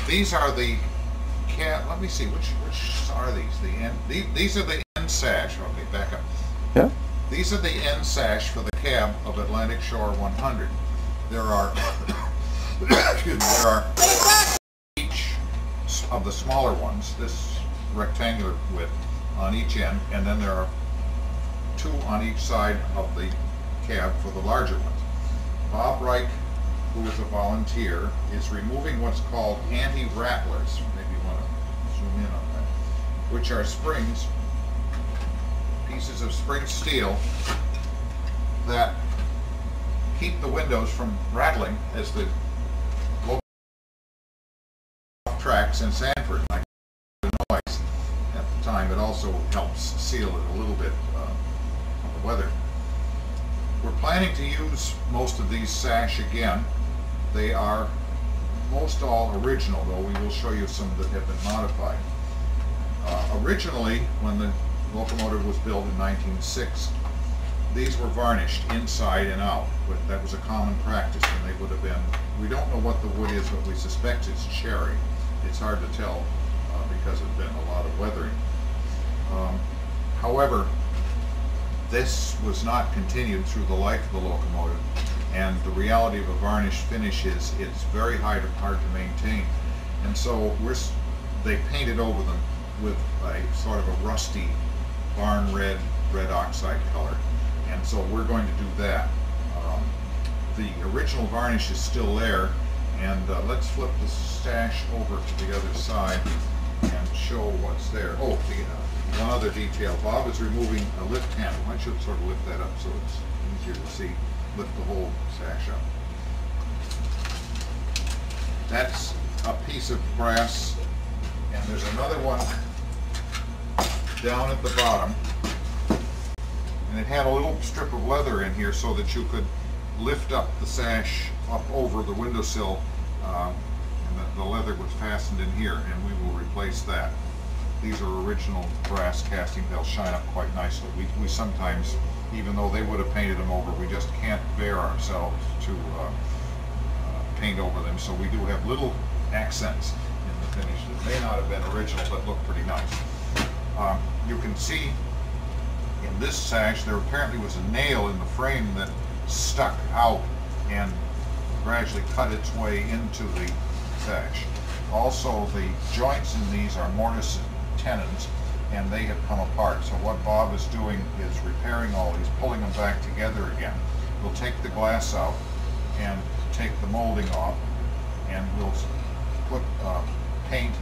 These are the cab. Let me see, which are these? The end. These are the end sash. Okay, back up. Yeah. These are the end sash for the cab of Atlantic Shore 100. There are, excuse me, there are each of the smaller ones, this rectangular width on each end, and then there are two on each side of the cab for the larger ones. Bob Reich, who is a volunteer, is removing what's called anti-rattlers. Maybe you want to zoom in on that, which are springs, pieces of spring steel that keep the windows from rattling as the local tracks in Sanford. Like the noise at the time, it also helps seal it a little bit from the weather. We're planning to use most of these sash again. They are most all original, though we will show you some that have been modified. Originally, when the locomotive was built in 1906, these were varnished inside and out, but that was a common practice, and they would have been, we don't know what the wood is, but we suspect it's cherry. It's hard to tell because there's been a lot of weathering. However, this was not continued through the life of the locomotive, and the reality of a varnished finish is it's very hard to maintain. And so they painted over them with a sort of a rusty barn red oxide color. And so we're going to do that. The original varnish is still there, and let's flip the sash over to the other side and show what's there. Oh, one other detail. Bob is removing a lift handle. I should sort of lift that up so it's easier to see. Lift the whole sash up. That's a piece of brass, and there's another one down at the bottom. And it had a little strip of leather in here so that you could lift up the sash up over the windowsill, and the leather was fastened in here, and we will replace that. These are original brass castings. They'll shine up quite nicely. We sometimes, even though they would have painted them over, we just can't bear ourselves to paint over them, so we do have little accents in the finish that may not have been original but look pretty nice. You can see in this sash there apparently was a nail in the frame that stuck out and gradually cut its way into the sash. Also, the joints in these are mortise and tenons, and they have come apart. So what Bob is doing is repairing all these, pulling them back together again. We'll take the glass out and take the molding off, and we'll put paint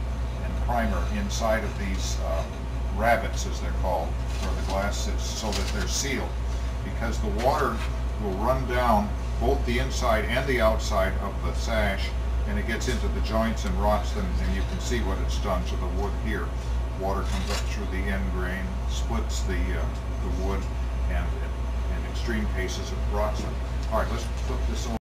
and primer inside of these rabbets, as they're called, where the glass sits, so that they're sealed, because the water will run down both the inside and the outside of the sash, and it gets into the joints and rots them, and you can see what it's done to the wood here. Water comes up through the end grain, splits the wood, and in extreme cases it rots them. All right, let's flip this over.